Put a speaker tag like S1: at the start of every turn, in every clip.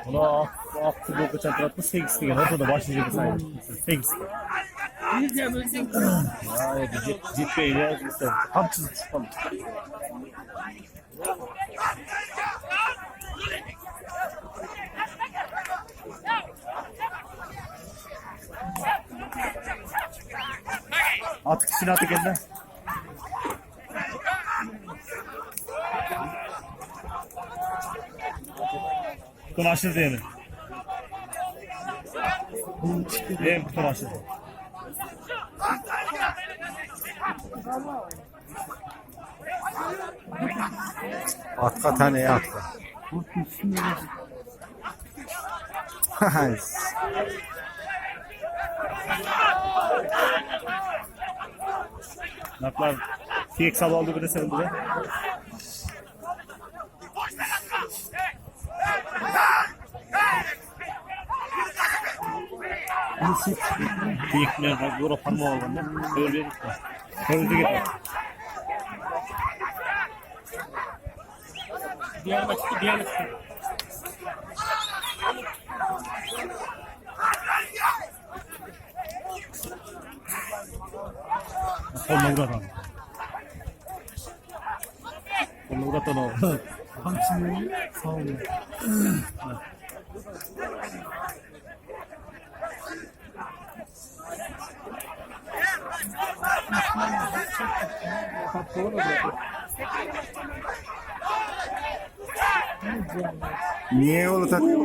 S1: Buna aklı boku çatratma 8 degan ortada başlayacak sayı. 8. Ya jetpeydi ya. Tam çizip çıkalım. Atık içine atık elden. Kutu aşırı değil mi? Değil mi kutu aşırı?
S2: Atka taneye atka.
S1: Naklar TX aldı bir de senin buraya. TX ne var? Yora parmağı olduğunda böyle bir hızlı gidiyor. Diğer maçta. Koluna uğrat abi. Koluna uğrat onu. Hangisini? Sağ olun.
S2: Niye onu takıyor?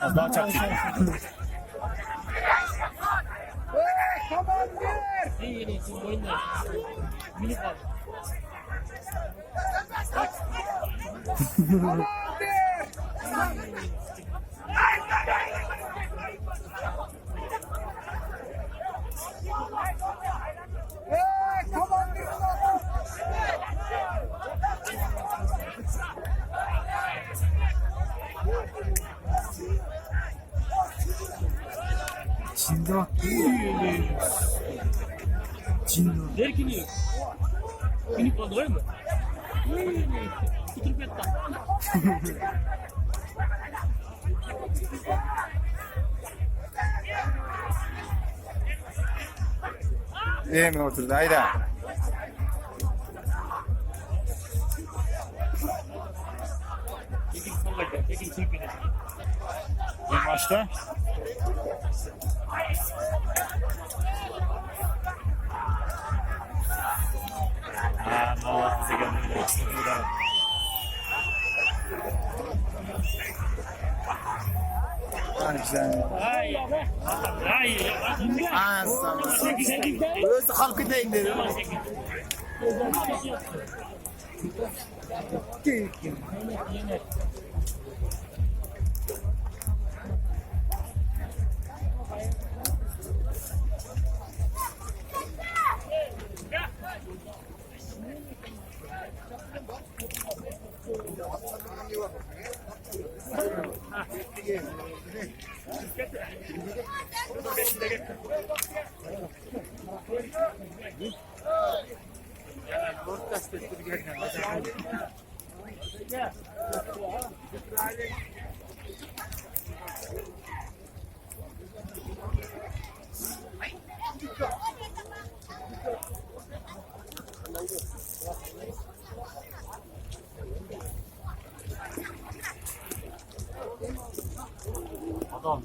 S1: Az daha çak.
S2: Şimdi bak. Şimdi.
S3: Derkini. Minik oldu öyle mi? Kuturup yattı.
S2: İyi mi oturdu? Hayda.
S3: Tekin sallayacak. Tekin çekmeyecek.
S1: Bir maçta. Allah bize geldi.
S2: Güzel.
S3: Ay. Ay.
S2: Anasını. Burası halkı değil dedi.
S1: Adam